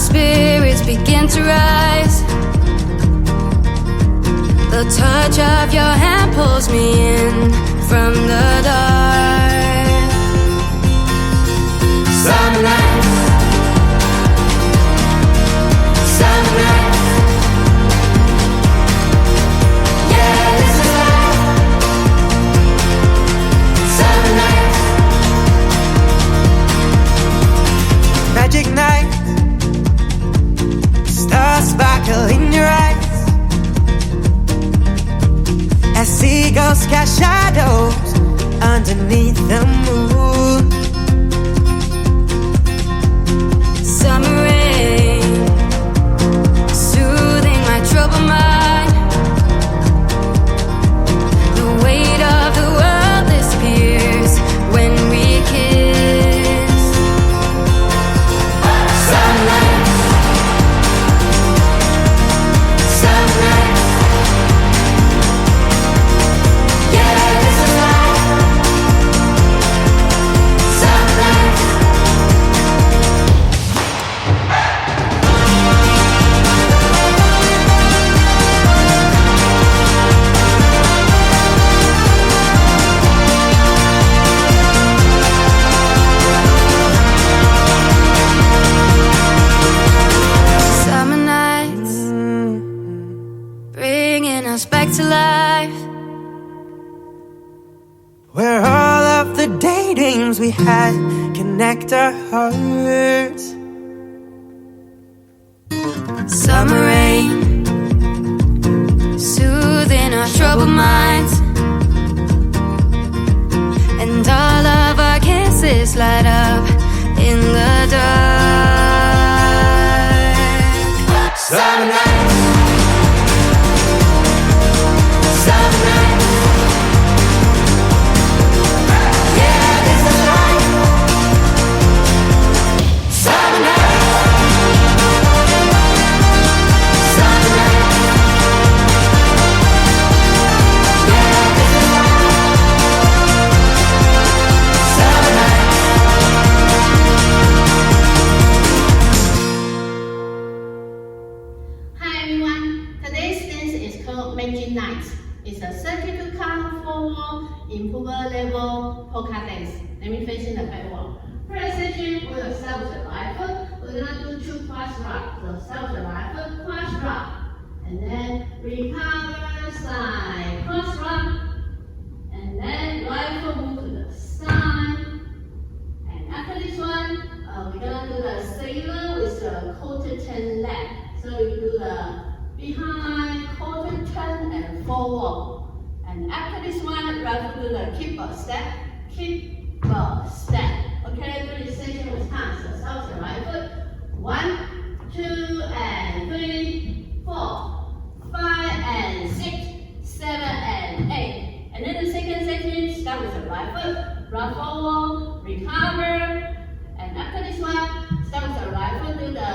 spirits begin to rise. The touch of your hand pulls me in from the dark. Summer nights, summer nights. Yeah, this is life. Summer nights. Magic night, stars sparkle in your eyes as seagulls cast shadows underneath the moon. Summer rain, soothing my troubled mind. The weight of the world disappears when we kiss. Summer nights, summer nights. Yeah, this is life. Summer nights. Summer nights, bringing us back to life. Where all of the datings we had connect our hearts. Summer rain, soothing our troubled minds. And all of our kisses light up in the dark. Summer nights, Summer nights. Yeah, this is life. Summer nights. Summer nights. Yeah, this is life. Summer nights. Hi everyone, today's dance is called Magic Night. It's a 32 count forward improver level polka dance. Let me face in the back wall. First section, we will start with the right foot. We're gonna do 2 cross rock. So start with the right foot, cross rock. And then recover, side, cross rock. And then right foot move to the side. And after this one, we're gonna do the sailor with the quarter turn left. So we do the behind, quarter turn, and forward. And after this one, right foot do the keep a step, keep a step. Okay, do this section with hands. So start with the right foot. 1, 2, and 3, 4, 5, and 6, 7, and 8. And then the second section, start with the right foot, run forward, recover. And after this one, start with the right foot, do the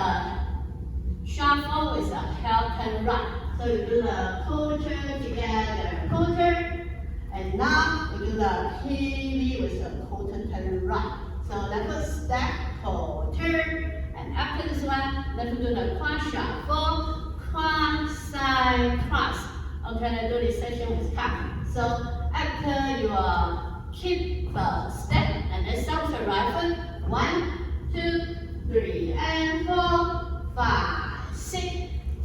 shuffle with the heel turn right. So you do the quarter together, quarter. And now we do the kiwi with the quarter turn right. So left foot step, quarter. And after this one, left foot do the cross shuffle, cross, side, cross. Okay, let's do this section with tap. So after your keep the step, and then start with the right foot. 1, 2, 3, and 4, 5, 6,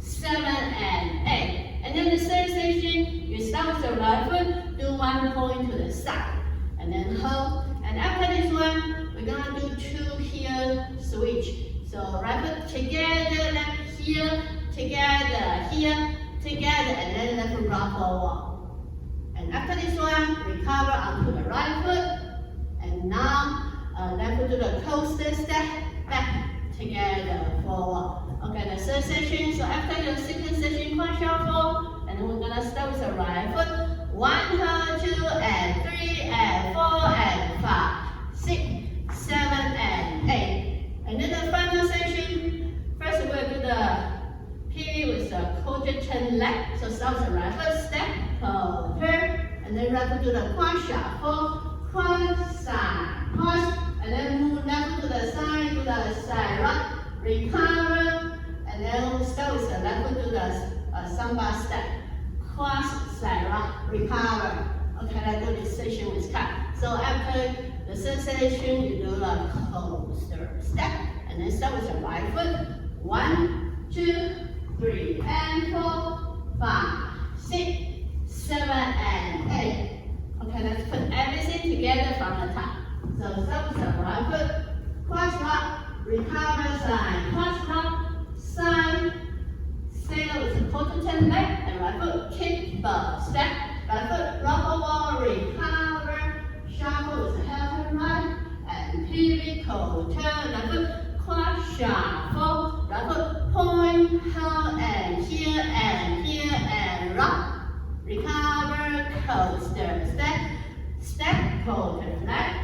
7, and 8. And then the third section, you start with the right foot, do 1 point to the side, and then hold. And after this one, we're gonna do 2 heel switch. So right foot together, left heel, together, here, together, and then left foot rock forward. And after this one, recover onto the right foot, and now left foot to the coaster step, back, together, forward. Okay, the third section, so after the second section, cross shuffle, and then we're gonna start with the right foot. 1, 2, and 3, and 4, and 5, 6, 7, and 8. And then the final section, first we'll do the pivot with the quarter turn left. So start with the right foot, step, quarter, and then right foot to the cross shuffle, cross, side, cross, and then move left foot to the side right, recover, samba step. Cross, side rock, recover. Okay, let's do this section with cut. So after the sensation, you do a coaster step, and then start with the right foot. 1, 2, 3, and 4, 5, 6, 7, and 8. Okay, let's put everything together from the top. So start with the right foot, cross rock, recover side, cross rock, side, stay with the quarter turn back, and right foot, kick, ball, step, right foot, rock over, recover, shuffle with the half and right, and pivot, quarter turn, right foot, cross, shuffle, right foot, point, hold, and here, and rock, recover, coaster, step, quarter left,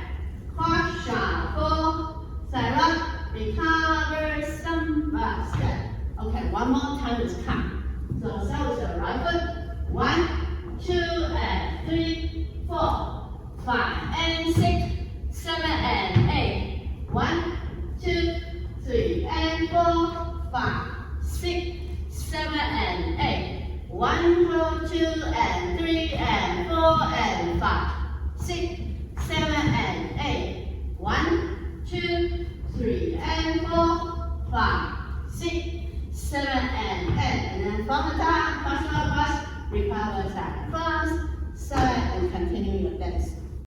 cross, shuffle, side rock, recover, samba, step. Okay, one more time with count. So start with the right foot. 1, 2, and 3, 4, 5, and 6, 7, and 8. 1, 2, 3, and 4, 5, 6, 7, and 8. 1, 2, and 3, and 4, and 5, 6, 7, and 8. 1, 2, 3, and 4, 5, 6, 7, and 8. And then from the top, cross, recover side, cross, side, and continue your dance.